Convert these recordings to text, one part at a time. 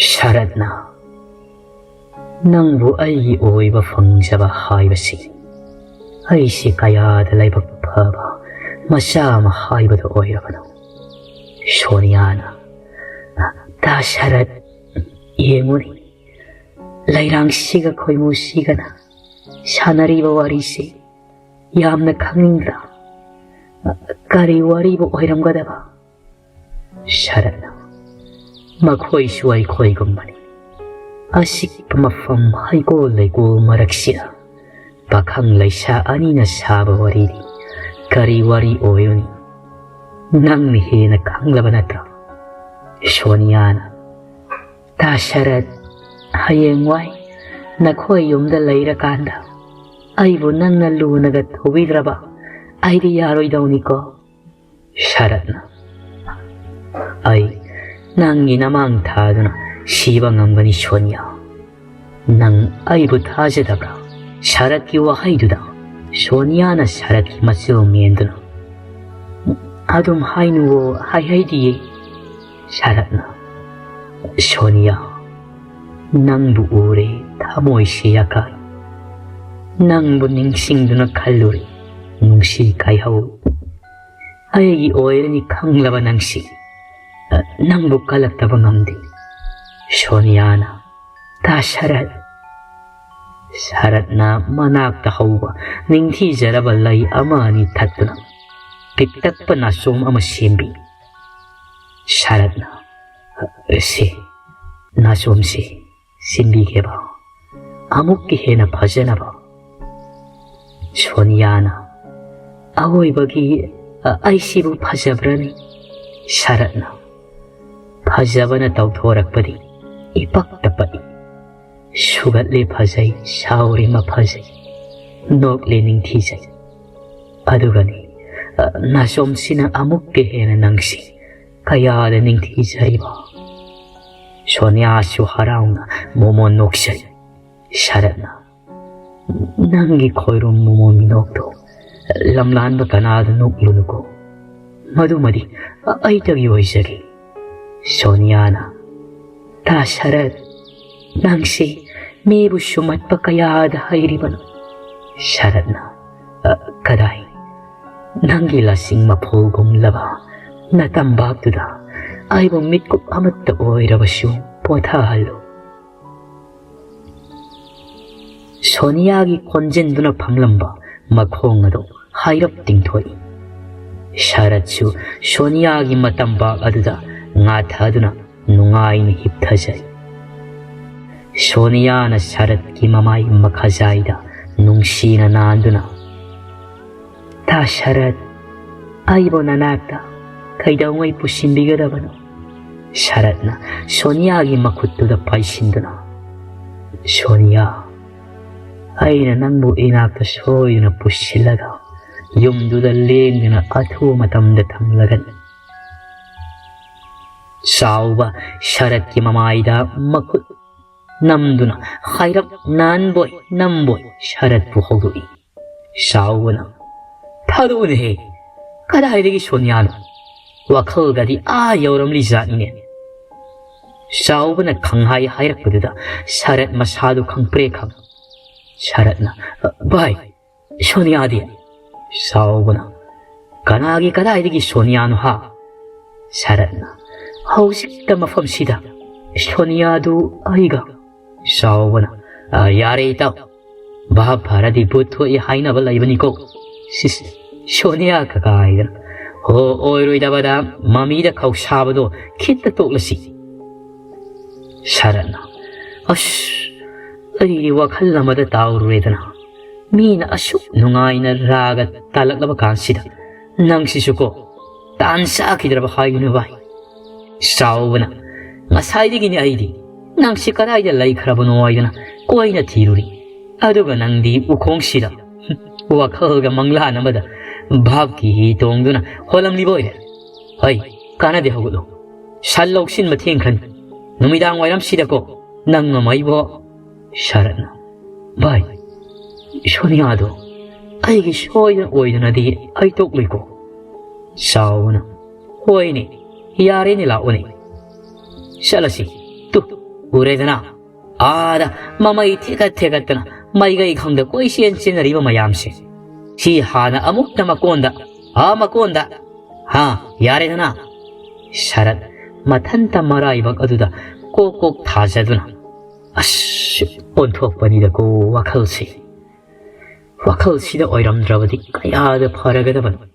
샤라나, ꯅꯪꯕꯨ ꯑꯩꯒꯤ ꯑꯣꯏꯕ ꯐꯪꯖꯕ ꯍꯥꯏꯕꯁꯤ ꯑꯩꯁꯤ ꯀꯌꯥꯗ ꯂꯥꯏꯕꯛ ꯐꯕ ꯃꯆꯥ ꯑꯃ ꯍꯥꯏꯕꯗꯨ ꯑꯣꯏꯔꯕꯅꯣ? ꯁꯣꯅꯤꯌꯥꯅ, ꯇꯥ ꯁꯔꯠ, ꯌꯦꯡꯉꯨꯅꯤ, ꯂꯩꯔꯥꯡꯁꯤꯒ ꯈꯣꯏꯃꯨꯁꯤꯒꯅ ꯁꯥꯟꯅꯔꯤꯕ ꯋꯥꯔꯤꯁꯤ ꯌꯥꯝꯅ ꯈꯪꯅꯤꯡꯗ꯭ꯔꯥ? ꯀꯔꯤ ꯋꯥꯔꯤꯕꯨ ꯑꯣꯏꯔꯝꯒꯗꯕ? ꯁꯔꯠꯅ, ꯃꯈꯣꯏꯁꯨ ꯑꯩꯈꯣꯏꯒꯨꯝꯕꯅꯤ. ꯑꯁꯤꯛꯄ ꯃꯐꯝ ꯍꯩꯀꯣꯜ ꯂꯩꯀꯣꯜ ꯃꯔꯛꯁꯤꯗ ꯄꯥꯈꯪ ꯂꯩꯁꯥ ꯑꯅꯤꯅ ꯁꯥꯕ ꯋꯥꯔꯤꯗꯤ ꯀꯔꯤ ꯋꯥꯔꯤ ꯑꯣꯏꯔꯨꯅꯤ? ꯅꯪꯅ ꯍꯦꯟꯅ ꯈꯪꯂꯕ ꯅꯠꯇ꯭ꯔꯣ? ꯁꯣꯅꯤꯌꯥꯅ, ꯇꯥ ꯁꯔꯠ, ꯍꯌꯦꯡꯋꯥꯏ ꯅꯈꯣꯏ ꯌꯨꯝꯗ ꯂꯩꯔꯀꯥꯟꯗ ꯑꯩꯕꯨ ꯅꯪꯅ ꯂꯨꯅꯒ ꯇꯧꯕꯤꯗ꯭ꯔꯕ ꯑꯩꯗꯤ ꯌꯥꯔꯣꯏꯗꯧꯅꯤꯀꯣ? ꯁꯔꯠꯅ, ꯑꯩ ꯅꯪꯒꯤ ꯅꯃꯥꯡ ꯊꯥꯗꯨꯅ ꯁꯤꯕ ꯉꯝꯒꯅꯤ ꯁꯣꯅꯤꯌꯥ. ꯅꯪ ꯑꯩꯕꯨ ꯊꯥꯖꯗꯕ꯭ꯔꯥ? ꯁꯔꯠꯀꯤ ꯋꯥꯍꯩꯗꯨꯗ ꯁꯣꯅꯤꯌꯥꯅ ꯁꯔꯠꯀꯤ ꯃꯆꯤꯜ ꯃꯦꯟꯗꯨꯅ, ꯑꯗꯨꯝ ꯍꯥꯏꯅꯨꯋꯣ, ꯍꯥꯏꯍꯩꯗꯤꯌꯦ. ꯁꯔꯠꯅ, ꯁꯣꯅꯤꯌꯥ, ꯅꯪꯕꯨ ꯎꯔꯦ ꯊꯃꯣꯏꯁꯤ ꯌꯥꯀꯥꯏ. ꯅꯪꯕꯨ ꯅꯤꯡꯁꯤꯡꯗꯨꯅ ꯈꯜꯂꯨꯔꯦ ꯅꯨꯡꯁꯤ ꯀꯥꯏꯍꯧ. ꯑꯩꯒꯤ ꯑꯣꯏꯔꯅꯤ ꯈꯪꯂꯕ ꯅꯪꯁꯤ ꯅꯪꯕꯨ ꯀꯜꯂꯛꯇꯕ ꯉꯝꯗꯦ. ꯁꯣꯅꯤꯌꯥꯅ, ꯇꯥ ꯁꯔꯠ. ꯁꯔꯠꯅ ꯃꯅꯥꯛꯇ ꯍꯧꯕ ꯅꯤꯡꯊꯤꯖꯔꯕ ꯂꯩ ꯑꯃ ꯑꯅꯤ ꯊꯠꯇꯨꯅ ꯄꯤꯛꯇꯛꯄ ꯅꯥꯆꯣꯝ ꯑꯃ ꯁꯦꯝꯕꯤ. ꯁꯔꯠꯅ, ꯁꯤ ꯅꯥꯆꯣꯝꯁꯤ ꯁꯤꯟꯕꯤꯒꯦꯕ, ꯑꯃꯨꯛꯀ ꯍꯦꯟꯅ ꯐꯖꯅꯕ. ꯁꯣꯅꯤꯌꯥꯅ, ꯑꯋꯣꯏꯕꯒꯤ ꯑꯩꯁꯤꯕꯨ ꯐꯖꯕ꯭ꯔꯅꯤ? ꯁꯔꯠꯅ, ꯐꯖꯕꯅ ꯇꯧꯊꯣꯔꯛꯄꯗꯤ ꯏꯄꯛꯇ ꯄꯛꯏ. ꯁꯨꯒꯠꯂꯦ ꯐꯖꯩ, ꯁꯥꯎꯔꯦ ꯐꯖꯩ, ꯅꯣꯛꯂꯦ ꯅꯤꯡꯊꯤꯖꯩ. ꯑꯗꯨꯒꯅꯤ ꯅꯥꯆꯣꯝꯁꯤꯅ ꯑꯃꯨꯛꯀ ꯍꯦꯟꯅ ꯅꯪꯁꯤ ꯀꯌꯥꯗ ꯅꯤꯡꯊꯤꯖꯩꯕ. ꯁꯣꯅꯤꯌꯥꯁꯨ ꯍꯔꯥꯎꯅ ꯃꯣꯃꯣꯟ ꯅꯣꯛꯆꯩ. ꯁꯔꯠꯅ, ꯅꯪꯒꯤ ꯈꯣꯏꯔꯣꯝ ꯃꯣꯃꯣꯟ ꯃꯤꯅꯣꯛꯇꯣ ꯂꯝꯂꯥꯟꯕ ꯀꯅꯥꯗ ꯅꯣꯛꯂꯨꯅꯨꯀꯣ, ꯃꯗꯨꯃꯗꯤ ꯑꯩꯇꯒꯤ ꯑꯣꯏꯖꯒꯦ. ꯁꯣꯅꯤꯌꯥꯅ, ꯇꯥ ꯁꯔꯠ, ꯅꯪꯁꯤ ꯃꯤꯕꯨ ꯁꯨꯝꯍꯠꯄ ꯀꯌꯥꯗ ꯍꯩꯔꯤꯕꯅꯣ? ꯁꯔꯠꯅ, ꯀꯗꯥꯏ, ꯅꯪꯒꯤ ꯂꯁꯤꯡ ꯃꯐꯨꯜꯒꯨꯝꯂꯕ ꯅꯇꯝꯕꯥꯛꯇꯨꯗ ꯑꯩꯕꯨ ꯃꯤꯠꯀꯨꯞ ꯑꯃꯠꯇ ꯑꯣꯏꯔꯕꯁꯨ ꯄꯣꯊꯥꯍꯜꯂꯨ. ꯁꯣꯅꯤꯌꯥꯒꯤ ꯈꯣꯟꯖꯦꯜꯗꯨꯅ ꯐꯝꯂꯝꯕ ꯃꯈꯣꯡ ꯑꯗꯨ ꯍꯥꯏꯔꯞ ꯇꯤꯡꯊꯣꯛꯏ. ꯁꯔꯠꯁꯨ ꯁꯣꯅꯤꯌꯥꯒꯤ ꯃꯇꯝꯕꯥꯛ ꯑꯗꯨꯗ ꯉꯥꯊꯗꯨꯅ ꯅꯨꯡꯉꯥꯏꯅ ꯍꯤꯞꯊꯖꯩ. ꯁꯣꯅꯤꯌꯥꯅ ꯁꯔꯠꯀꯤ ꯃꯃꯥꯏ ꯃꯈꯥꯖꯥꯏꯗ ꯅꯨꯡꯁꯤꯅ ꯅꯥꯟꯗꯨꯅ, ꯇꯥ ꯁꯔꯠ, ꯑꯩꯕꯨ ꯅꯅꯥꯛꯇ ꯀꯩꯗꯧꯉꯩ ꯄꯨꯁꯤꯟꯕꯤꯒꯗꯕꯅꯣ? ꯁꯔꯠꯅ ꯁꯣꯅꯤꯌꯥꯒꯤ ꯃꯈꯨꯠꯇꯨꯗ ꯄꯥꯏꯁꯤꯟꯗꯨꯅ, ꯁꯣꯅꯤꯌꯥ, ꯑꯩꯅ ꯅꯪꯕꯨ ꯏꯅꯥꯛꯇ ꯁꯣꯏꯗꯨꯅ ꯄꯨꯁꯤꯜꯂꯒ ꯌꯨꯝꯗꯨꯗ ꯂꯦꯡꯗꯅ ꯑꯊꯨꯕ ꯃꯇꯝꯗ ꯊꯝꯂꯒꯅꯤ. ꯆꯥꯎꯕ ꯁꯔꯠꯀꯤ ꯃꯃꯥꯏꯗ ꯃꯈꯨꯠ ꯅꯝꯗꯨꯅ ꯍꯥꯏꯔꯞ ꯅꯥꯟꯕꯣꯏ ꯅꯝꯕꯣꯏ ꯁꯔꯠꯄꯨ ꯍꯧꯗꯣꯛꯏ. ꯆꯥꯎꯕꯅ, ꯊꯥꯗꯣꯛꯎꯅꯦꯍꯦ, ꯀꯗꯥꯏꯗꯒꯤ ꯁꯣꯅꯤꯌꯥꯅꯣ? ꯋꯥꯈꯜꯒꯗꯤ ꯌꯧꯔꯝꯂꯤ ꯖꯥꯠꯅꯤꯅꯦ. ꯆꯥꯎꯕꯅ ꯈꯪꯍꯥꯏ ꯍꯥꯏꯔꯛꯄꯗꯨꯗ ꯁꯔꯠ ꯃꯁꯥꯗꯨ ꯈꯪꯄ꯭ꯔꯦ ꯈꯪ. ꯁꯔꯠꯅ, ꯚꯥꯏ, ꯁꯣꯅꯤꯌꯥꯗꯤ? ꯆꯥꯎꯕꯅ, ꯀꯅꯥꯒꯤ ꯀꯗꯥꯏꯗꯒꯤ ꯁꯣꯅꯤꯌꯥꯅꯣ ꯍꯥ? ꯁꯔꯠꯅ, ꯍꯧꯖꯤꯛꯇ ꯃꯐꯝꯁꯤꯗ ꯁꯣꯅꯤꯌꯥꯗꯨ ꯑꯩꯒ. ꯆꯥꯎꯕꯅ, ꯌꯥꯔꯦ ꯏꯇꯥꯎ, ꯚꯥꯞ ꯐꯔꯗꯤ ꯚꯨꯠ ꯊꯣꯛꯏ ꯍꯥꯏꯅꯕ ꯂꯩꯕꯅꯤꯀꯣ. ꯁꯣꯅꯤꯌꯥ ꯀꯀꯥꯏꯗꯅ, ꯍꯣ ꯑꯣꯏꯔꯣꯏꯗꯕꯗ ꯃꯃꯤꯗ ꯈꯧꯁꯥꯕꯗꯣ ꯈꯤꯠꯇ ꯇꯣꯛꯂꯁꯤ. ꯁꯔꯠꯅ, ꯑꯁ, ꯑꯩꯒꯤ ꯋꯥꯈꯜ ꯑꯃꯗ ꯇꯥꯎꯔꯨꯔꯦꯗꯅ. ꯃꯤꯅ ꯑꯁꯨꯛ ꯅꯨꯡꯉꯥꯏꯅ ꯔꯥꯒ ꯇꯥꯜꯂꯛꯂꯕ ꯀꯥꯟꯁꯤꯗ ꯅꯪꯁꯤꯁꯨꯀꯣ ꯇꯥꯟ ꯆꯥꯈꯤꯗ꯭ꯔꯕ ꯍꯥꯏꯒꯅꯨ ꯚꯥꯏ. ꯆꯥꯎꯕꯅ, ꯉꯁꯥꯏꯗꯒꯤꯅꯤ ꯑꯩꯗꯤ ꯅꯪꯁꯤ ꯀꯗꯥꯏꯗ ꯂꯩꯈ꯭ꯔꯕꯅꯣ ꯍꯥꯏꯗꯅ ꯀꯣꯏꯅ ꯊꯤꯔꯨꯔꯤ. ꯑꯗꯨꯒ ꯅꯪꯗꯤ ꯎꯈꯣꯡꯁꯤꯗ ꯋꯥꯈꯜꯒ ꯃꯪꯂꯥꯟ ꯑꯃꯗ ꯚꯥꯞꯀꯤ ꯍꯤ ꯇꯣꯡꯗꯨꯅ ꯍꯣꯜꯂꯝꯂꯤꯕ ꯑꯣꯏꯔꯦ. ꯍꯩ, ꯀꯥꯟꯅꯗꯦ, ꯍꯧꯒꯠꯂꯨ. ꯁꯟ ꯂꯧꯁꯤꯟꯕ ꯊꯦꯡꯈ꯭ꯔꯅꯤ. ꯅꯨꯃꯤꯗꯥꯡ ꯋꯥꯏꯔꯝꯁꯤꯗꯀꯣ ꯅꯪ ꯉꯝꯃꯩꯕꯣ. ꯁꯔꯠꯅ, ꯚꯥꯏ, ꯁꯣꯅꯤꯌꯥꯗꯣ ꯑꯩꯒꯤ ꯁꯣꯏꯗꯅ ꯑꯣꯏꯗꯅꯗꯤ ꯑꯩ ꯇꯣꯛꯂꯣꯏꯀꯣ. ꯆꯥꯎꯕꯅ, ꯍꯣꯏꯅꯦ, ꯌꯥꯔꯦꯅꯦ, ꯂꯥꯛꯑꯣꯅꯦ, ꯆꯠꯂꯁꯤ. ꯇꯨ 우레드나 아다 마마이 태갓태갓드나 마이가이 강다 꼬이시엔 찌너리바 마얌시 시 하나 아묵다 마꼰다 마꼰다 하 야레드나 샤랏 마탄타 마라이박 어두다 꼭꼭 다자두나 아씨 온투억번이다고 와칼시다 오이람드라바디 까야드 파라가다반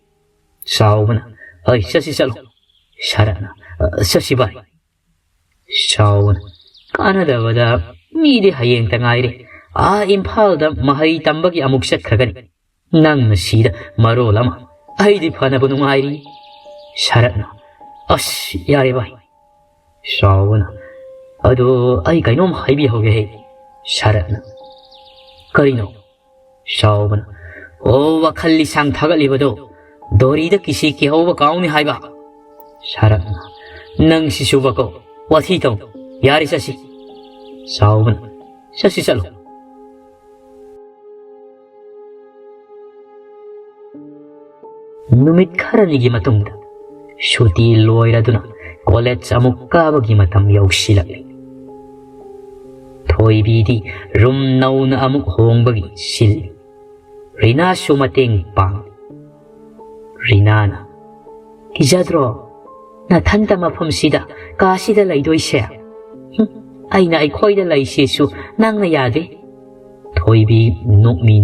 싸우구나 어이 샤시살로 샤라나 샤시바이 싸우구나 까나다바다 미리 하이행다 ngaire 임팔다 마하이 담박이 아묵샷 가가니 낭나 시다 마로라마 아이디 파나보 누ngairi 샤라나 아씨 야레바이 싸우구나 अदो आई कहीं हाईबी हो गए शरण करीनो शाओबन ओ वखल्ली सांग थगली बदो दोरीद किसी की हो बकाऊ में हाईबा शरण नंग शिशुब को वथी तो यारी शशि शाओबन शशि चलो नुमित खरनिगी मतुंगदा शुति लोइरादुना कॉलेज अमुक काबगी मतम यौसिलक्ली थोइबीदी रूम नौना अमुक होंबगी सिल रिनासु मतेंग पांग रिनाना किजाद्रो नाथंता मफमसिदा कासिदा लैदोइसे आइना आइखोइदा लैसेसु नांगना यादे थोइबी नोकमी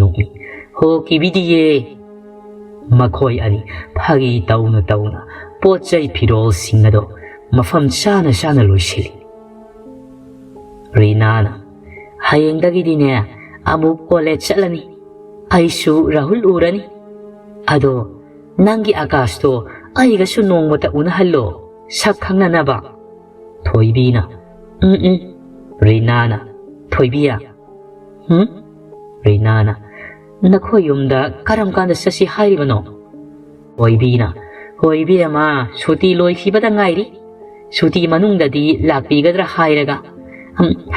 हो किबिदिये मखोइ अनि फागी तौना पोचै फिरोल सिंगदो मफम चाना लोइसिली रिनाना हयेंदगिदिने अमुक कॉलेज चलनी आइसु राहुल उरनी अदो नंगी आकाश तो आइगसु नोंगमता उनहल्लो sak khangnanaba thoibina rinana thoibiya rinana nakhoyumda karam kanda sasi hairibano thoibina hoibiya ma suti loikhibada ngairi suti manungdadi lakpigadra hairaga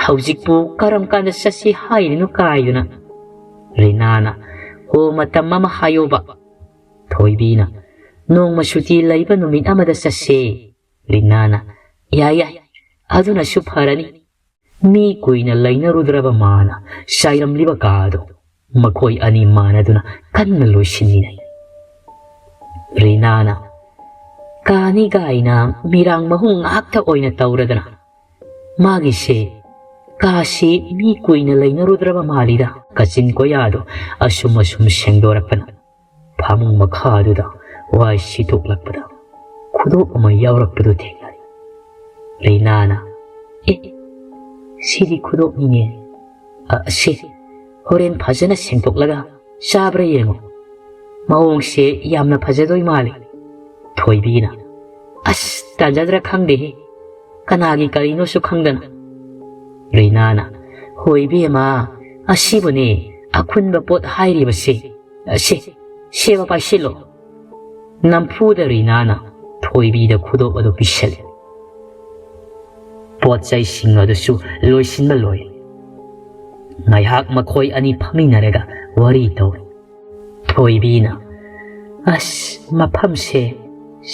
haujikpu karam kanda sasi hairinu kaiduna rinana ho matam ma hayoba thoibina nongma suti laiba numit amada sase rinana ya aduna shupharani mi kuina laina rudraba mana shairam liba kado makoi ani mana duna kanna loishinina rinana kani gaina mirang mahung akta oina tauradana magi se kasi mi kuina laina rudraba malida kachin ko yado asum sengdorakpana phamung makhaduda wai sitoklakpada kudo ama yaurakpadu thengnari rinana siri kudo nine se horen phajana sengtoklaga sabra yengo maong se yamna phajadoi mali thoibina tajadra khangde kanagi karino su khangdana rinana hoibi ma asibune akhunba pot hairi base sewa paisilo nampuda rinana thoibi da khudo ado pisale pochai singa da su loisin ma loi ngaihak makhoi ani phaminarega wari to thoibi na mapham se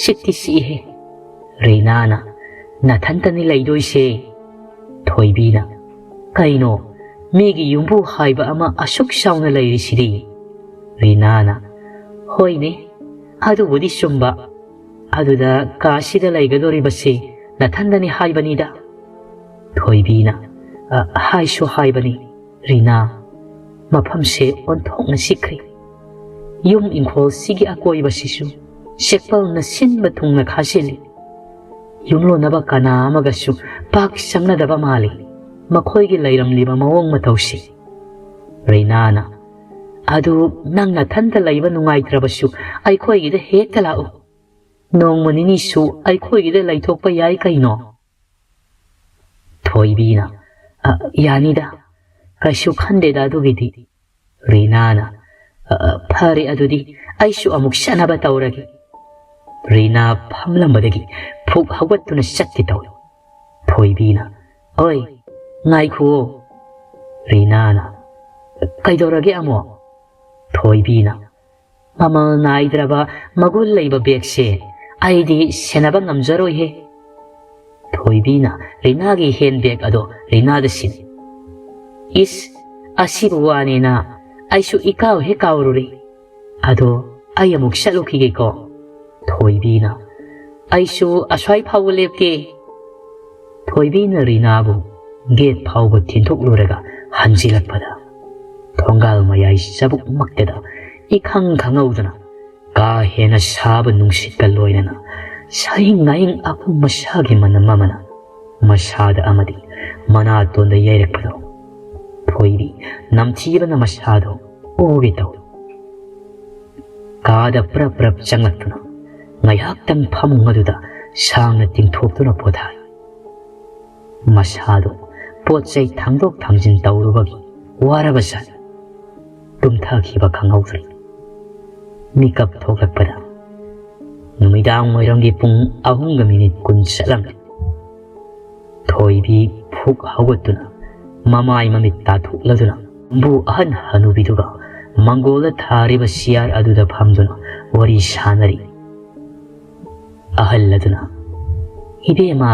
sitti si he rinana nathantani laidoi se thoibi na kaino migi yumbu haiba ama asuk sauna lairi siri rinana hoine adu budi sumba aduda kasida laigadori basi nathandani haibanida thoibina haisu haibani rina mafam se onthokna sikri yum inkhol sigi akoi basisu sekpal na sinba thungna khasili yumlo naba kana amagasu pak sangna daba mali makhoi gi lairam liba mawong matausi rinana adu nang nathanda laiba nungai trabasu aikhoi gi de hekta lao nong manini su aikhoi gi de laithokpa yai kaino thoibina yanida kaishu khande da du gidi rinana phari adudi aisu amuk shanaba tauragi rina phamlambadagi phuk hawatuna chatti taw thoibina oi ngai khu rinana kaidoragi amo thoibina mama naidraba magul leiba bekse aidi senaba ngamjaroi he ꯊꯣꯏꯕꯤꯅ ꯔꯤꯅꯥꯒꯤ ꯍꯦꯟꯕꯦꯒ ꯑꯗꯣ ꯔꯤꯅꯥꯗ ꯁꯤꯟꯅꯤ. ꯏꯁ, ꯑꯁꯤꯕꯨ ꯋꯥꯅꯦꯅ ꯑꯩꯁꯨ ꯏꯀꯥꯎ ꯍꯦꯛ ꯀꯥꯎꯔꯨꯔꯦ. ꯑꯗꯣ ꯑꯩ ꯑꯃꯨꯛ ꯆꯠꯂꯨꯈꯤꯒꯦꯀꯣ. ꯊꯣꯏꯕꯤꯅ ꯑꯩꯁꯨ ꯑꯁ꯭ꯋꯥꯏ ꯐꯥꯎꯕ ꯂꯦꯞꯀꯦ. ꯊꯣꯏꯕꯤꯅ ꯔꯤꯅꯥꯕꯨ ꯒꯦꯠ ꯐꯥꯎꯕ ꯊꯤꯟꯊꯣꯛꯂꯨꯔꯒ ꯍꯟꯖꯤꯜꯂꯛꯄꯗ ꯊꯣꯡꯒꯥꯜ ꯃꯌꯥꯏ ꯆꯕꯨꯛꯃꯛꯇꯗ 이캉 강하우드나 가 해나 사부 뭉싯갈 로이나나 사잉 나잉 아프 마샤기 만나 마마나 마샤다 아마디 마나 돈다 예렉파도 토이비 남티바나 마샤도 오기도 가다 프랍프랍 장락두나 ngaihaktan phamungaduda sangna tingthokduna podhai masado potchai thangdok thangjin tawrubagi warabasa tumthakhiba khanghaudri mikap thoklakpada numidang moirangi pung 3:10 chalamli thoibi phuk hawatuna mamai mamit tathukladuna bu ahan hanubiduga mangola thariba siar aduda phamduna wari sanari ahalladuna ibema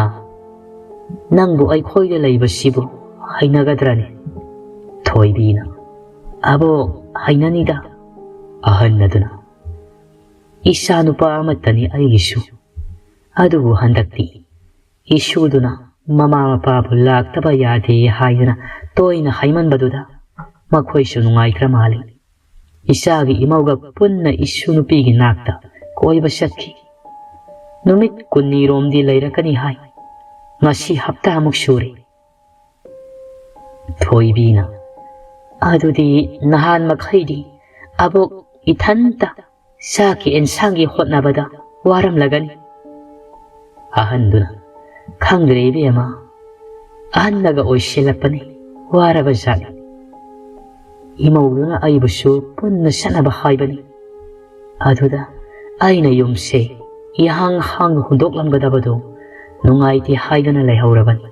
nangbu aikhoida leibasibu hainagadrane thoibina abo hainanida ahalladuna isa nupa amatani aigisu adubu handakti isuduna mama mapabu laktaba yade haidana toina haimanbaduda makhoisu nungaikra mali isagi imauga punna isu nupigi nakta koiba sakhi numit kunniroomdi layrakani hai ngasi hapta amuk suri thoibina adudi nahan makhaidi abok ithanta saki ensangi hotnabada waram lagani ahanduna khangre bema ahannaga oisilapani waraba jani imauduna aibusu punna sanaba haibani aduda aina yumse ihang hang hundoklamgadabado nungaiti haidana leihawrabani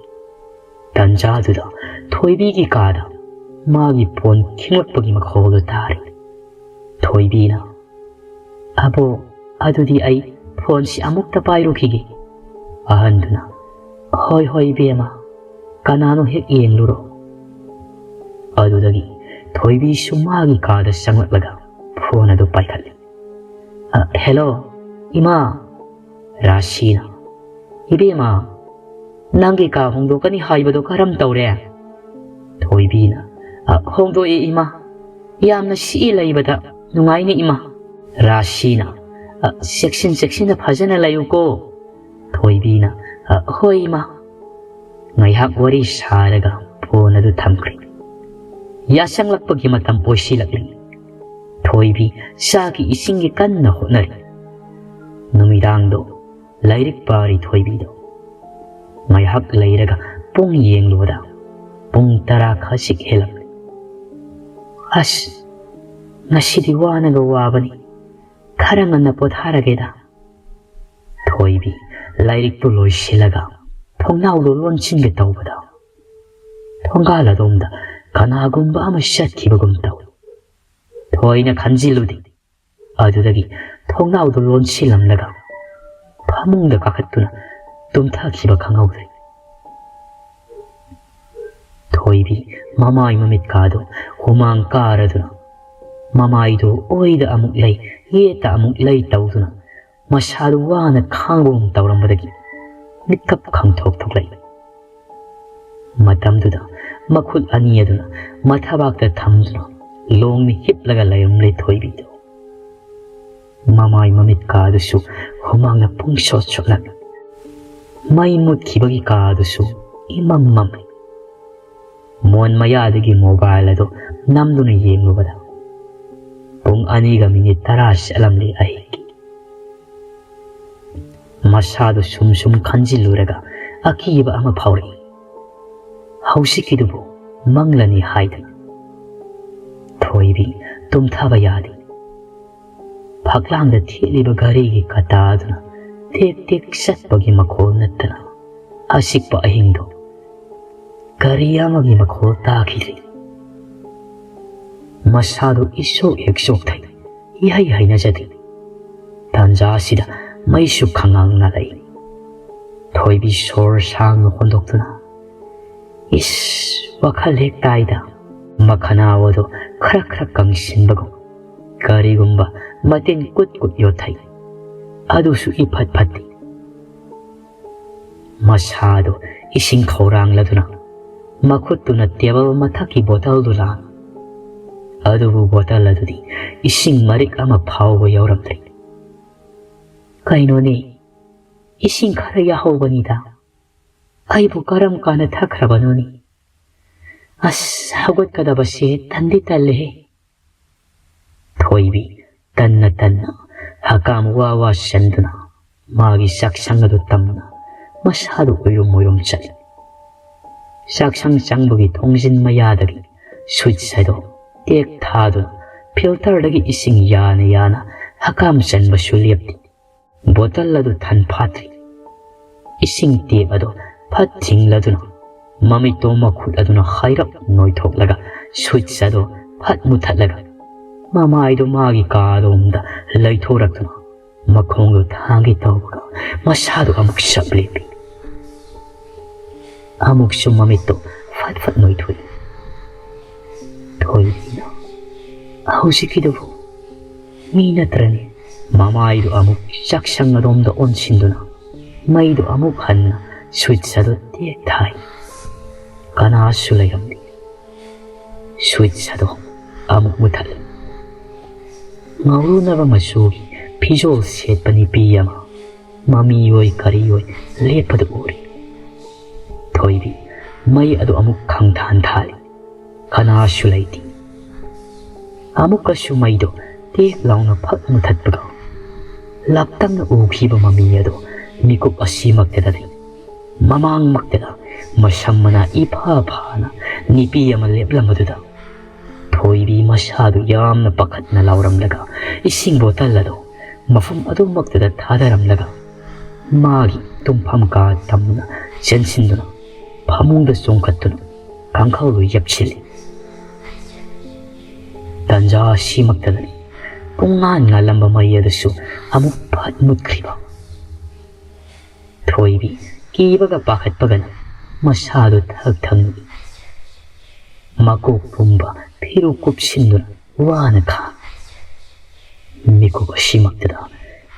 tanjaduda thoibigi kada magi phone khinglakpagi makhodu tari thoibina abo adudi ai phone si amukta pairukigi ahanduna hoi hoi bema kanano hek yengluro adudagi thoibi sumagi kada sanglaklaga phone adu paikhalli hello ima Rashina ibema nangi ka hongdokani haibado karam tawre thoibina hongdo e ima yamna si laibada nungaini ima Rashina section na phajana layuko thoibina hoi ima ngaihak wari saraga phone adu thamkri yasanglakpagi matam oisilakli thoibi sagi isingi kanna hotnari numidangdo lairik pari thoibido ngaihak lairaga pung yengloda pung 10 khasik helak as ngasidi wanaga wabani kharanganna potharageda thoibi lairik tu loisilaga thongnaulo lonchinge tawbada thongala domda kanagumba ama shatkibagum taw thoina khanjiludi adudagi thongnaudo lonsilamlaga phamungda kakhattuna tumthakhiba khanghaudri thoibi mamai mamit kado humang karaduna mamaido oida amuk lei yeta amuk lei tawduna masadu wana khangum tawrambadagi mitkap khangthok thoklai matamduda makhut ani aduna mathabakta thamduna longni hiplaga layamle thoibido mamai mamit kadusu humangna pungshot choknak mai mutkibagi kadusu imam mamai mon mayadagi mobile ado namduna yenglubada pung aniga minit 10 alamli ahiki masadu sumsum khanjiluraga akiba ama phawri hausikidubu manglani haida thoibi tumthaba yadi phaklamda thiliba garigi kataduna tek tek satpagi makhol nattana asikpa ahingdo gariyamagi makhol takhili masadu isok eksok thai ihai haina jadi tanja sida maisu khangang na lai ꯊꯣꯏꯕꯤ ꯁꯣꯔ ꯁꯥꯡꯅ ꯍꯣꯟꯗꯣꯛꯇꯨꯅ ꯏꯁ ꯋꯥꯈꯜ ꯍꯦꯛ ꯇꯥꯏꯗ ꯃꯈꯅꯥꯎ ꯑꯗꯨ ꯈꯔ ꯀꯪꯁꯤꯟꯕꯒꯨꯝ ꯀꯔꯤꯒꯨꯝꯕ ꯃꯇꯤꯟ ꯀꯨꯠ ꯌꯣꯠꯊꯩ ꯑꯗꯨꯁꯨ ꯏꯐꯠ ꯐꯠꯇꯦ ꯃꯁꯥꯗꯨ ꯏꯁꯤꯡ ꯈꯧꯔꯥꯡꯂꯗꯨꯅ ꯃꯈꯨꯠꯇꯨꯅ ꯇꯦꯕꯜ ꯃꯊꯛꯀꯤ ꯕꯣꯇꯜꯗꯨ ꯂꯥꯡꯏ ꯑꯗꯨꯕꯨ ꯕꯣꯇꯜ ꯑꯗꯨꯗꯤ ꯏꯁꯤꯡ ꯃꯔꯤꯛ ꯑꯃ ꯐꯥꯎꯕ ꯌꯥꯎꯔꯝꯗꯦ ꯀꯩꯅꯣꯅꯦ 이신 가르야 하오거니다. 아이고 가람 가나 타크라바노니. 아스 하고 가다바시 단디 딸레. 토이비 딴나 하감 와와 샌드나 마기 싹상가도 땀나 마사도 오용오용 짜리. 싹상 짱복이 통신마야다기 수치사도 떼ꯛ 타도 필터르기 이싱 야나 하감 샌바 슐리압디. 보탈라도 탄 파트리. 이싱 띠에바도 팥팅라두나 마미또 마쿠라두나 하이랍 노이톡라가 수치사도 팥 무탈라가 마마이도 마기 가도온다 라이토락두나 마콩도 타기 떠오가 마사도 아묵 샤블리비 아묵쇼 마미또 팥 노이토이 토이비나 아우시키도부 미나트라니 마마이도 아묵 싹상나돔도 온신두나 마이도 아묵 한나 수치사도 띠에타이 가나수 레염디 수치사도 아묵 무탈 마우루나바 마수기 피조 셋바니 비야마 마미요이 가리요이 레파도 오리 토이비 마이 아도 아묵 강탄타리 가나수 레이디 아묵가수 마이도 띠에 라우나 팍 무탈브가 랍땅나 오기바 마미야도 미국 어시막대다니 마망막대다 마샴마나 이파파나 니비야마 랩람마두다 토이비 마샤도 얌나 빠갓나 라우람라가 이싱보 달라도 마품 아두막대다 타다람라가 마기 똥팜가 담나 전신두나 파몽다 쫑갓두나 강카우로 얍칠리 단자 시막대다니 뽕안 날람바 마이야드수 아무 팥 묻크리바 토이비 끼바가 빠갓빠가나 마사도 탁탁누기 마고 봄바 피로 굽신누나 와나카 미고가 심악되다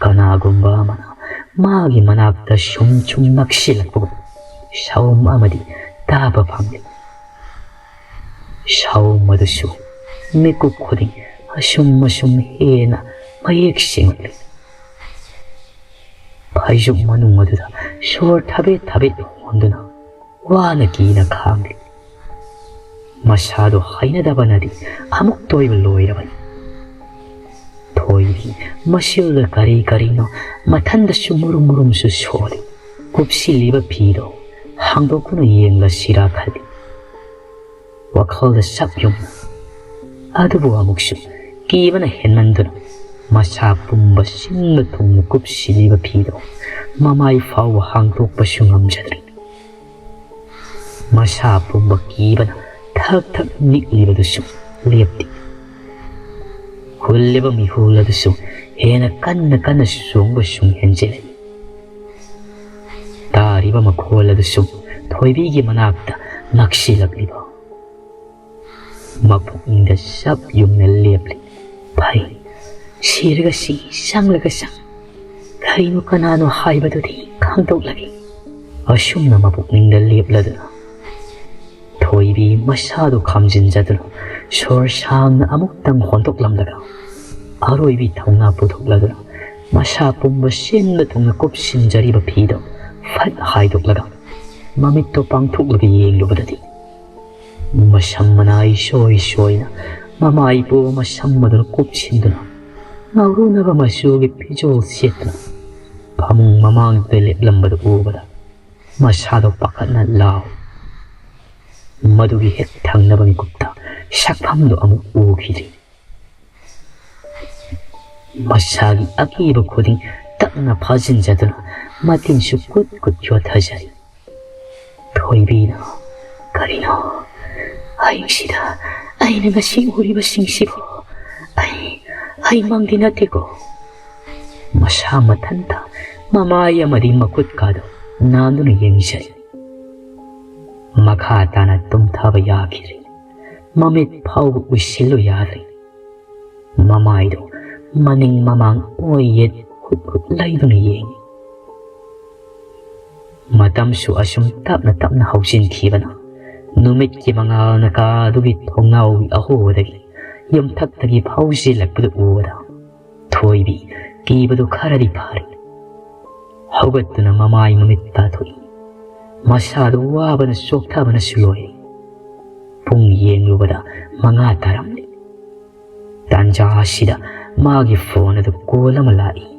가나곰바마나 마기 마낙다 숑숑 낚시락보고 샤움 아마디 따바방리 샤움 마드슈 미고 코딩 아숑마숑 헤나 마이엑싱을리 파이죽 마누마두다 쇼르 타베 온두나 와나 기나 캄리 마샤도 하이나다바나디 아묵 토이블 로이라바니 토이비 마시올라 가리가리노 마탄다슈 무rum무rum수 쇼리 굽실리바 피도 항도쿠노 이행라 시라칼리 와칼다 삽용나 아두부 아묵슈 끼바나 헨만두나 마사 뿜바 싱나 통나 굽실리바 피도 마마이 파워 항독바슈 남자들이 마사 뿜바 끼바나 탁탁 닉리바두슈 리압디 훌리바 미훌라두슈 헤나 깐나 숑바숑 헨젤레 다리바 마콜라두슈 토이비기 마낙다 낚시락리바 마폭인다 삽 용나 리압리 파이 시르가 시 쌍라가 쌍 가이노 까나노 하이바도디 강독라기 어숑나 마폭인다 리압라드나 토이비 마사도 감진자들 쇼르상나 아묵당 혼독람다가 아로이비 타우나 부독라드나 마사 뿜바 신나 통나 꼽신자리바 피도 팟 하이독라가 마미또 빵톡라기 예행로바다디 마샴마나이 쇼이나 마마이보 마샴마드나 꼽신드나 나우루나가 마쇼기 피조 시에트나 파몽 마망 벨랩람바도 우바다 마사도 빠카나 라우 마두기 핵 당나방이 굽다 샥팜도 아무 오기리 마사기 아기이바 코딩 딱나 파진 자드나 마틴슈 굿굿 교타자리 토이비나 가리노 아잉시다 아이는가 싱우리바 싱시보 아이 망디나 되고 마샤 마탄다 마마야 마리 마굿가도 나누는 ꯌꯦꯡꯖꯩ. ꯃꯈꯥ ꯇꯥꯅ ꯇꯨꯝꯊꯕ ꯌꯥꯈꯤꯗ꯭ꯔꯦ. ꯃꯃꯤꯠ ꯐꯥꯎꯕ ꯎꯏꯁꯤꯜꯂꯨ ꯌꯥꯗ꯭ꯔꯦ. ꯃꯃꯥꯏꯗꯣ ꯃꯅꯤꯡ ꯃꯃꯥꯡ ꯑꯣꯏ ꯌꯦꯠ ꯍꯨꯠ ꯍꯨꯠ ꯂꯩꯗꯨꯅ ꯌꯦꯡꯉꯤ. ꯃꯇꯝꯁꯨ ꯑꯁꯨꯝ ꯇꯞꯅ ꯇꯞꯅ ꯍꯧꯖꯤꯟꯈꯤꯕꯅ ꯅꯨꯃꯤꯠꯀꯤ ꯃꯉꯥꯜꯅ ꯀꯥꯗꯨꯒꯤ ꯊꯣꯡꯅꯥꯎꯒꯤ ꯑꯍꯣꯕꯗꯒꯤ ꯌꯨꯝꯊꯛꯇꯒꯤ ꯐꯥꯎꯖꯤꯜꯂꯛꯄꯗꯨ ꯎꯕꯗ ꯊꯣꯏꯕꯤ ꯀꯤꯕꯗꯨ ꯈꯔꯗꯤ ꯐꯥꯔꯤ. ꯍꯧꯒꯠꯇꯨꯅ ꯃꯃꯥꯏ ꯃꯃꯤꯠ ꯇꯥꯊꯣꯛꯏ. ꯃꯁꯥꯗꯨ ꯋꯥꯕꯅ ꯆꯣꯛꯊꯕꯅꯁꯨ ꯂꯣꯏꯔꯦ. ꯄꯨꯡ ꯌꯦꯡꯂꯨꯕꯗ 5 ꯇꯥꯔꯝꯂꯦ. ꯇꯥꯟꯖꯥ ꯑꯁꯤꯗ ꯃꯥꯒꯤ ꯐꯣꯟ ꯑꯗꯨ ꯀꯣꯜ ꯑꯃ ꯂꯥꯛꯏ.